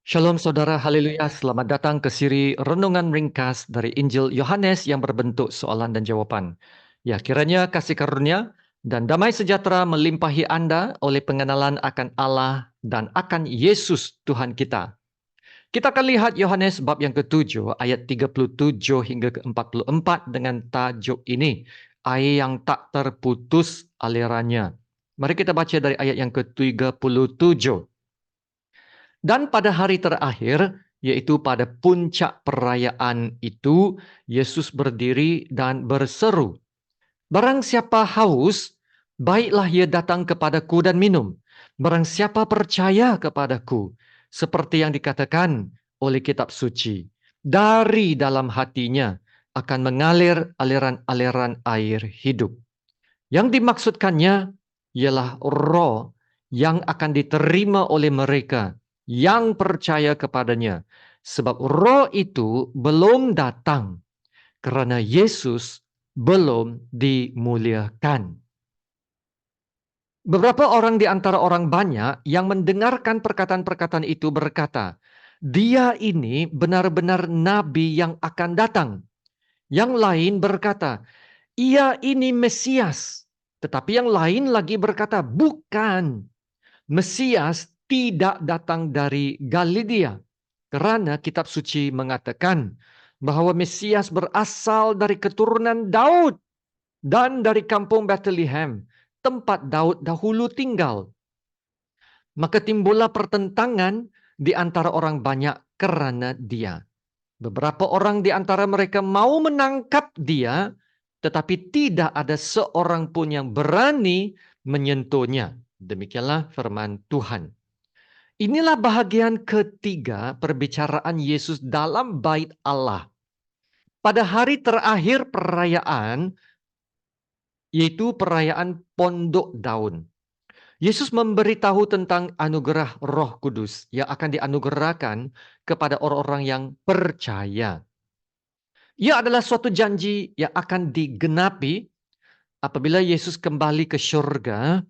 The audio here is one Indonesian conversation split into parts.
Shalom saudara, haleluya. Selamat datang ke siri Renungan Ringkas dari Injil Yohanes yang berbentuk soalan dan jawaban. Ya, kiranya kasih karunia dan damai sejahtera melimpahi Anda oleh pengenalan akan Allah dan akan Yesus Tuhan kita. Kita akan lihat Yohanes bab yang ke-7 ayat 37 hingga ke-44 dengan tajuk ini, air yang tak terputus alirannya. Mari kita baca dari ayat yang ke-37. Dan pada hari terakhir, yaitu pada puncak perayaan itu, Yesus berdiri dan berseru, "Barang siapa haus, baiklah ia datang kepadaku dan minum. Barang siapa percaya kepadaku, seperti yang dikatakan oleh kitab suci, dari dalam hatinya akan mengalir aliran-aliran air hidup." Yang dimaksudkannya ialah roh yang akan diterima oleh mereka yang percaya kepadanya. Sebab roh itu belum datang kerana Yesus belum dimuliakan. Beberapa orang di antara orang banyak yang mendengarkan perkataan-perkataan itu berkata, "Dia ini benar-benar nabi yang akan datang." Yang lain berkata, "Ia ini Mesias." Tetapi yang lain lagi berkata, "Bukan. Mesias tidak datang dari Galilea." Kerana kitab suci mengatakan bahwa Mesias berasal dari keturunan Daud dan dari kampung Bethlehem, tempat Daud dahulu tinggal. Maka timbullah pertentangan di antara orang banyak kerana dia. Beberapa orang di antara mereka mau menangkap dia, tetapi tidak ada seorang pun yang berani menyentuhnya. Demikianlah firman Tuhan. Inilah bahagian ketiga perbicaraan Yesus dalam bait Allah. Pada hari terakhir perayaan, yaitu perayaan Pondok Daun. Yesus memberitahu tentang anugerah Roh Kudus yang akan dianugerahkan kepada orang-orang yang percaya. Ia adalah suatu janji yang akan digenapi apabila Yesus kembali ke syurga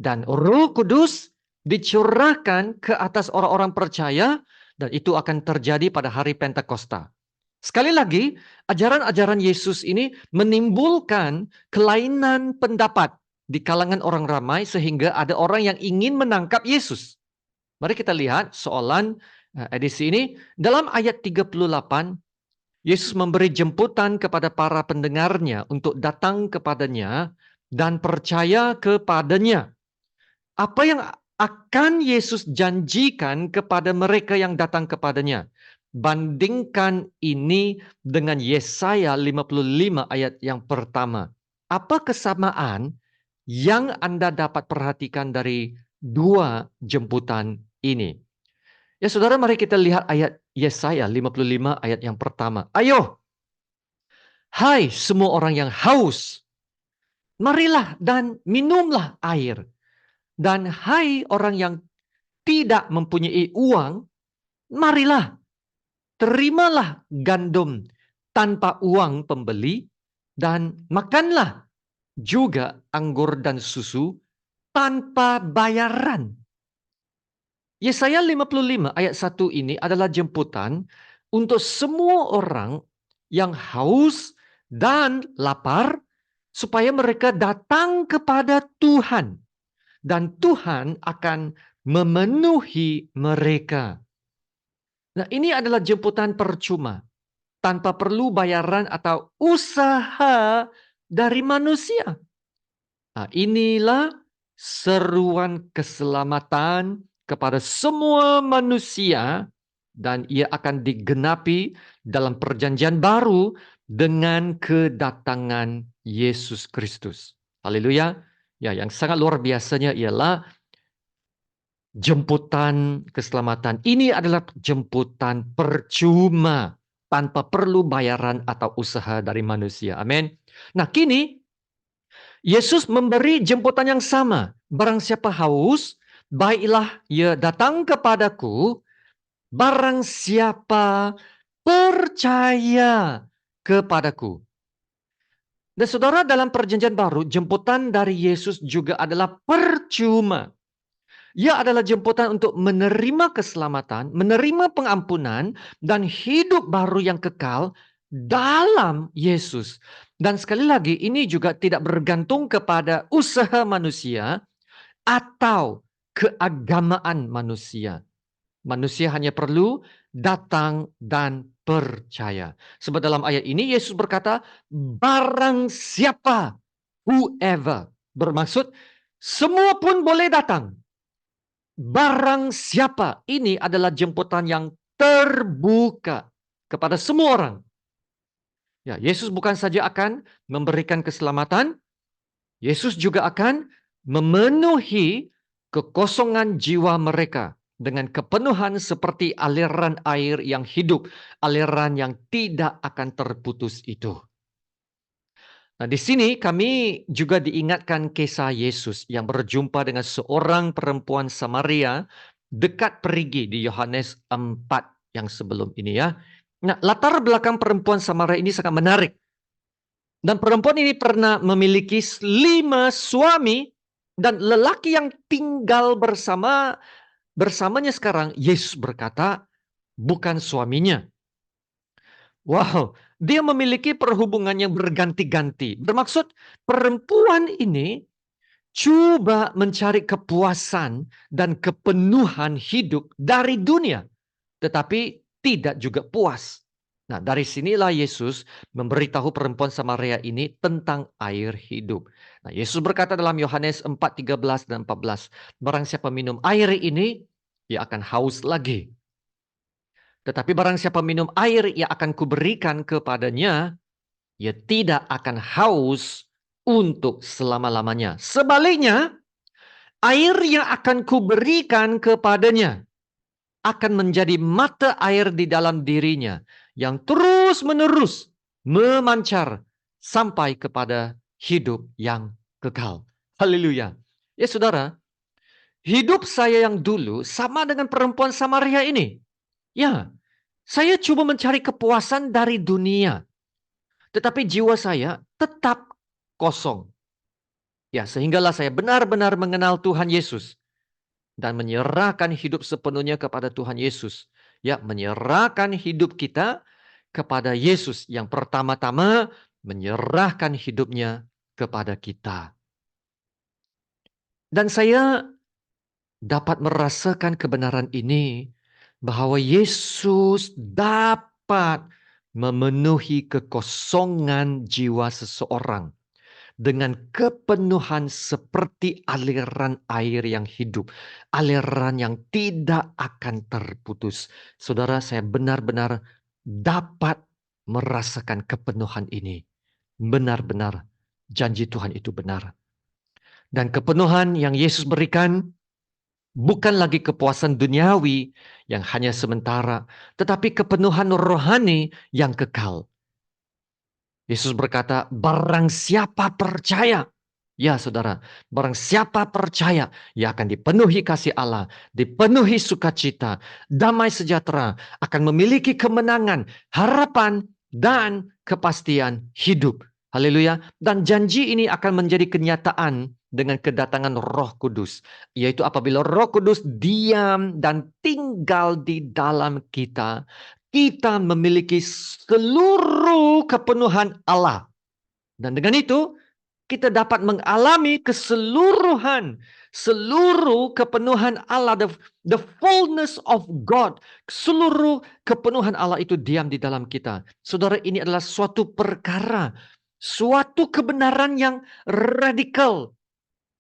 dan Roh Kudus dicurahkan ke atas orang-orang percaya, dan itu akan terjadi pada hari Pentakosta. Sekali lagi, ajaran-ajaran Yesus ini menimbulkan kelainan pendapat di kalangan orang ramai sehingga ada orang yang ingin menangkap Yesus. Mari kita lihat soalan edisi ini dalam ayat 38. Yesus memberi jemputan kepada para pendengarnya untuk datang kepadanya dan percaya kepadanya. Apa yang akan Yesus janjikan kepada mereka yang datang kepadanya? Bandingkan ini dengan Yesaya 55 ayat yang pertama. Apa kesamaan yang Anda dapat perhatikan dari dua jemputan ini? Ya saudara, mari kita lihat ayat Yesaya 55 ayat yang pertama. "Ayo, hai semua orang yang haus, marilah dan minumlah air. Dan hai orang yang tidak mempunyai uang, marilah, terimalah gandum tanpa uang pembeli, dan makanlah juga anggur dan susu tanpa bayaran." Yesaya 55 ayat 1 ini adalah jemputan untuk semua orang yang haus dan lapar supaya mereka datang kepada Tuhan. Dan Tuhan akan memenuhi mereka. Nah, ini adalah jemputan percuma, tanpa perlu bayaran atau usaha dari manusia. Nah, inilah seruan keselamatan kepada semua manusia, dan ia akan digenapi dalam perjanjian baru dengan kedatangan Yesus Kristus. Haleluya. Ya, yang sangat luar biasanya ialah jemputan keselamatan. Ini adalah jemputan percuma tanpa perlu bayaran atau usaha dari manusia. Amin. Nah, kini Yesus memberi jemputan yang sama. Barang siapa haus, baiklah ia datang kepadaku. Barang siapa percaya kepadaku. Dan saudara, dalam perjanjian baru, jemputan dari Yesus juga adalah percuma. Ia adalah jemputan untuk menerima keselamatan, menerima pengampunan, dan hidup baru yang kekal dalam Yesus. Dan sekali lagi, ini juga tidak bergantung kepada usaha manusia atau keagamaan manusia. Manusia hanya perlu datang dan percaya. Sebab dalam ayat ini Yesus berkata, barang siapa, whoever, bermaksud semua pun boleh datang. Barang siapa, ini adalah jemputan yang terbuka kepada semua orang. Ya, Yesus bukan saja akan memberikan keselamatan, Yesus juga akan memenuhi kekosongan jiwa mereka dengan kepenuhan seperti aliran air yang hidup, aliran yang tidak akan terputus itu. Nah, di sini kami juga diingatkan kisah Yesus yang berjumpa dengan seorang perempuan Samaria dekat perigi di Yohanes 4 yang sebelum ini ya. Nah, latar belakang perempuan Samaria ini sangat menarik. Dan perempuan ini pernah memiliki 5 suami dan lelaki yang tinggal bersamanya sekarang, Yesus berkata, bukan suaminya. Wow, dia memiliki perhubungan yang berganti-ganti. Bermaksud perempuan ini coba mencari kepuasan dan kepenuhan hidup dari dunia, tetapi tidak juga puas. Nah, dari sinilah Yesus memberitahu perempuan Samaria ini tentang air hidup. Nah, Yesus berkata dalam Yohanes 4:13 dan 14, barang siapa minum air ini, ia akan haus lagi. Tetapi barang siapa minum air yang akan kuberikan kepadanya, ia tidak akan haus untuk selama-lamanya. Sebaliknya, air yang akan kuberikan kepadanya akan menjadi mata air di dalam dirinya yang terus-menerus memancar sampai kepada hidup yang kekal. Haleluya. Ya saudara, hidup saya yang dulu sama dengan perempuan Samaria ini. Ya, saya coba mencari kepuasan dari dunia. Tetapi jiwa saya tetap kosong. Ya, sehinggalah saya benar-benar mengenal Tuhan Yesus dan menyerahkan hidup sepenuhnya kepada Tuhan Yesus. Ya, menyerahkan hidup kita kepada Yesus yang pertama-tama menyerahkan hidupnya kepada kita. Dan saya dapat merasakan kebenaran ini bahwa Yesus dapat memenuhi kekosongan jiwa seseorang dengan kepenuhan seperti aliran air yang hidup, aliran yang tidak akan terputus. Saudara, saya benar-benar dapat merasakan kepenuhan ini. Benar-benar janji Tuhan itu benar. Dan kepenuhan yang Yesus berikan bukan lagi kepuasan duniawi yang hanya sementara, tetapi kepenuhan rohani yang kekal. Yesus berkata, barang siapa percaya, ya saudara, barang siapa percaya, ia akan dipenuhi kasih Allah, dipenuhi sukacita, damai sejahtera, akan memiliki kemenangan, harapan, dan kepastian hidup. Haleluya. Dan janji ini akan menjadi kenyataan dengan kedatangan Roh Kudus, yaitu apabila Roh Kudus diam dan tinggal di dalam kita, kita memiliki seluruh kepenuhan Allah. Dan dengan itu, kita dapat mengalami keseluruhan, seluruh kepenuhan Allah, the fullness of God. Seluruh kepenuhan Allah itu diam di dalam kita. Saudara, ini adalah suatu perkara, suatu kebenaran yang radikal,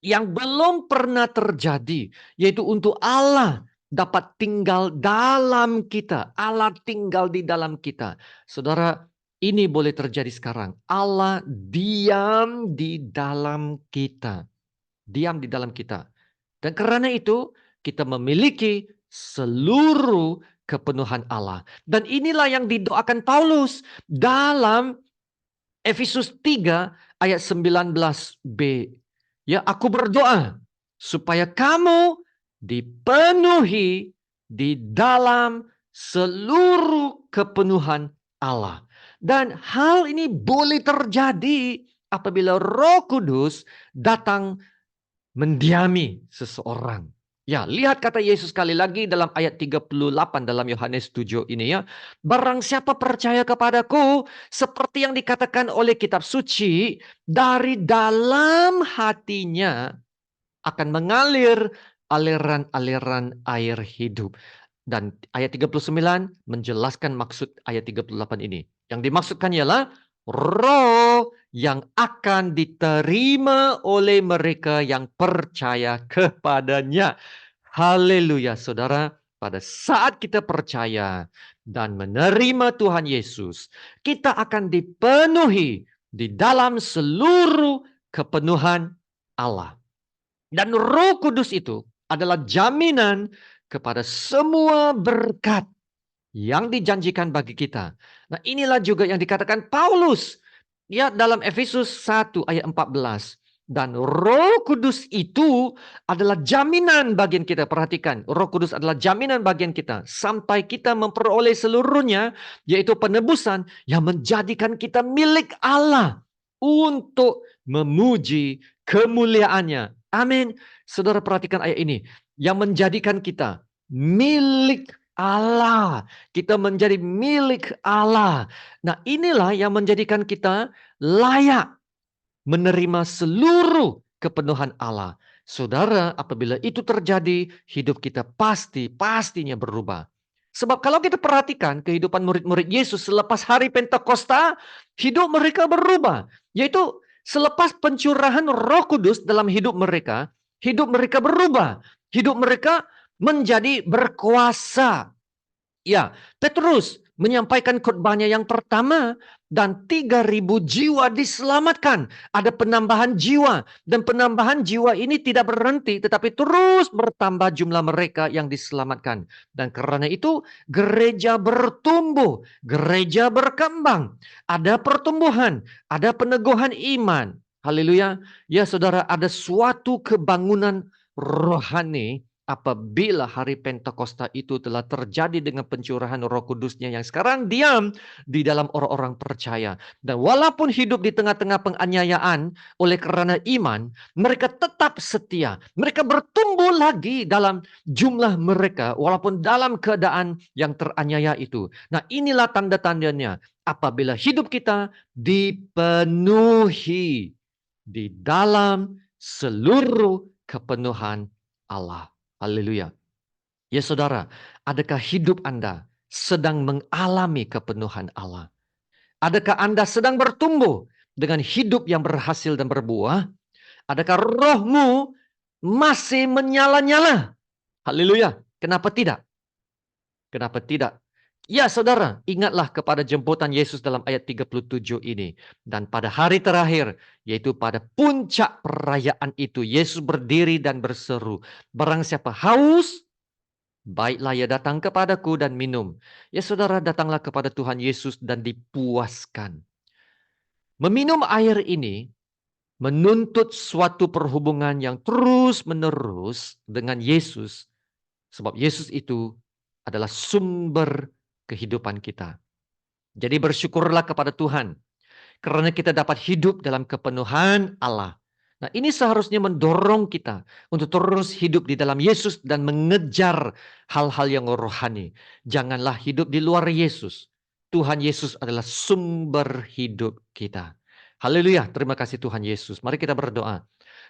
yang belum pernah terjadi, yaitu untuk Allah dapat tinggal dalam kita. Allah tinggal di dalam kita. Saudara, ini boleh terjadi sekarang. Allah diam di dalam kita. Diam di dalam kita. Dan karena itu, kita memiliki seluruh kepenuhan Allah. Dan inilah yang didoakan Paulus dalam Efesus 3 ayat 19b. Ya, aku berdoa supaya kamu dipenuhi di dalam seluruh kepenuhan Allah. Dan hal ini boleh terjadi apabila Roh Kudus datang mendiami seseorang. Ya, lihat kata Yesus sekali lagi dalam ayat 38 dalam Yohanes 7 ini ya. Barang siapa percaya kepadaku, seperti yang dikatakan oleh kitab suci, dari dalam hatinya akan mengalir aliran-aliran air hidup. Dan ayat 39 menjelaskan maksud ayat 38 ini. Yang dimaksudkan ialah roh yang akan diterima oleh mereka yang percaya kepadanya. Haleluya, saudara. Pada saat kita percaya dan menerima Tuhan Yesus, kita akan dipenuhi di dalam seluruh kepenuhan Allah. Dan Roh Kudus itu adalah jaminan kepada semua berkat yang dijanjikan bagi kita. Nah, inilah juga yang dikatakan Paulus ya dalam Efesus 1 ayat 14. Dan Roh Kudus itu adalah jaminan bagian kita. Perhatikan, Roh Kudus adalah jaminan bagian kita sampai kita memperoleh seluruhnya, yaitu penebusan yang menjadikan kita milik Allah untuk memuji kemuliaannya. Amin. Saudara perhatikan ayat ini, yang menjadikan kita milik Allah. Kita menjadi milik Allah. Nah, inilah yang menjadikan kita layak menerima seluruh kepenuhan Allah. Saudara, apabila itu terjadi, hidup kita pastinya berubah. Sebab kalau kita perhatikan kehidupan murid-murid Yesus selepas hari Pentakosta, hidup mereka berubah. Yaitu selepas pencurahan Roh Kudus dalam hidup mereka berubah. Hidup mereka menjadi berkuasa. Ya, Petrus menyampaikan khotbahnya yang pertama dan 3.000 jiwa diselamatkan. Ada penambahan jiwa dan penambahan jiwa ini tidak berhenti tetapi terus bertambah jumlah mereka yang diselamatkan. Dan karena itu gereja bertumbuh, gereja berkembang. Ada pertumbuhan, ada peneguhan iman. Haleluya. Ya saudara, ada suatu kebangunan rohani apabila hari Pentakosta itu telah terjadi dengan pencurahan Roh Kudusnya yang sekarang diam di dalam orang-orang percaya. Dan walaupun hidup di tengah-tengah penganiayaan oleh karena iman, mereka tetap setia. Mereka bertumbuh lagi dalam jumlah mereka walaupun dalam keadaan yang teraniaya itu. Nah, inilah tanda-tandanya apabila hidup kita dipenuhi di dalam seluruh kepenuhan Allah. Haleluya. Ya saudara, adakah hidup Anda sedang mengalami kepenuhan Allah? Adakah Anda sedang bertumbuh dengan hidup yang berhasil dan berbuah? Adakah rohmu masih menyala-nyala? Haleluya. Kenapa tidak? Kenapa tidak? Ya saudara, ingatlah kepada jemputan Yesus dalam ayat 37 ini. Dan pada hari terakhir, yaitu pada puncak perayaan itu, Yesus berdiri dan berseru, barang siapa haus, baiklah ia datang kepadaku dan minum. Ya saudara, datanglah kepada Tuhan Yesus dan dipuaskan. Meminum air ini menuntut suatu perhubungan yang terus-menerus dengan Yesus. Sebab Yesus itu adalah sumber kehidupan kita. Jadi bersyukurlah kepada Tuhan. Karena kita dapat hidup dalam kepenuhan Allah. Nah, ini seharusnya mendorong kita untuk terus hidup di dalam Yesus dan mengejar hal-hal yang rohani. Janganlah hidup di luar Yesus. Tuhan Yesus adalah sumber hidup kita. Haleluya, terima kasih Tuhan Yesus. Mari kita berdoa.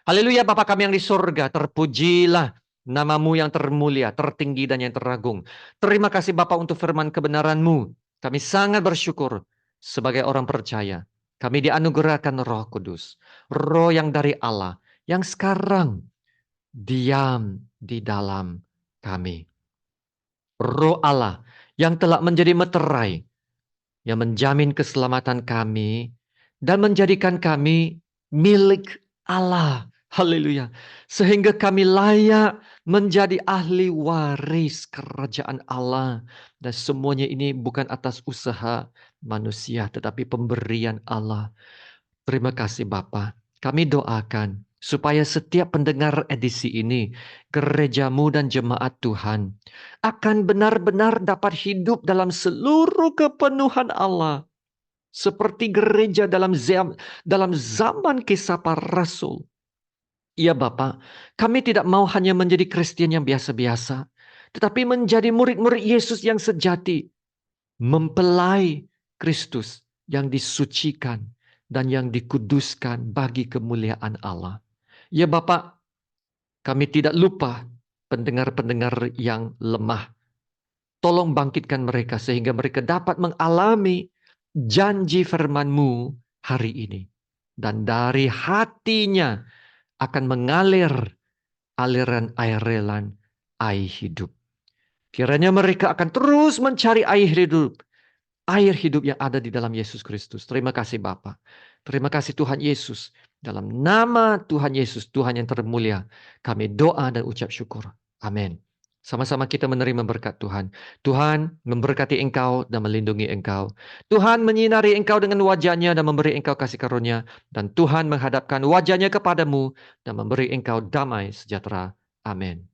Haleluya, Bapa kami yang di surga, terpujilah namamu yang termulia, tertinggi dan yang teragung. Terima kasih Bapa untuk firman kebenaran-Mu. Kami sangat bersyukur sebagai orang percaya. Kami dianugerahkan Roh Kudus, Roh yang dari Allah, yang sekarang diam di dalam kami. Roh Allah yang telah menjadi meterai, yang menjamin keselamatan kami, dan menjadikan kami milik Allah. Haleluya. Sehingga kami layak menjadi ahli waris kerajaan Allah. Dan semuanya ini bukan atas usaha manusia, tetapi pemberian Allah. Terima kasih Bapa. Kami doakan supaya setiap pendengar edisi ini, gerejamu dan jemaat Tuhan, akan benar-benar dapat hidup dalam seluruh kepenuhan Allah. Seperti gereja dalam zaman kisah para rasul, Ya Bapa, kami tidak mau hanya menjadi Kristen yang biasa-biasa, tetapi menjadi murid-murid Yesus yang sejati, mempelai Kristus yang disucikan dan yang dikuduskan bagi kemuliaan Allah. Ya Bapak, kami tidak lupa pendengar-pendengar yang lemah. Tolong bangkitkan mereka sehingga mereka dapat mengalami janji firman-Mu hari ini. Dan dari hatinya akan mengalir aliran air hidup. Kiranya mereka akan terus mencari air hidup yang ada di dalam Yesus Kristus. Terima kasih Bapa. Terima kasih Tuhan Yesus. Dalam nama Tuhan Yesus, Tuhan yang termulia, kami doa dan ucap syukur. Amin. Sama-sama kita menerima berkat Tuhan. Tuhan memberkati engkau dan melindungi engkau. Tuhan menyinari engkau dengan wajahnya dan memberi engkau kasih karunia. Dan Tuhan menghadapkan wajahnya kepadamu dan memberi engkau damai sejahtera. Amin.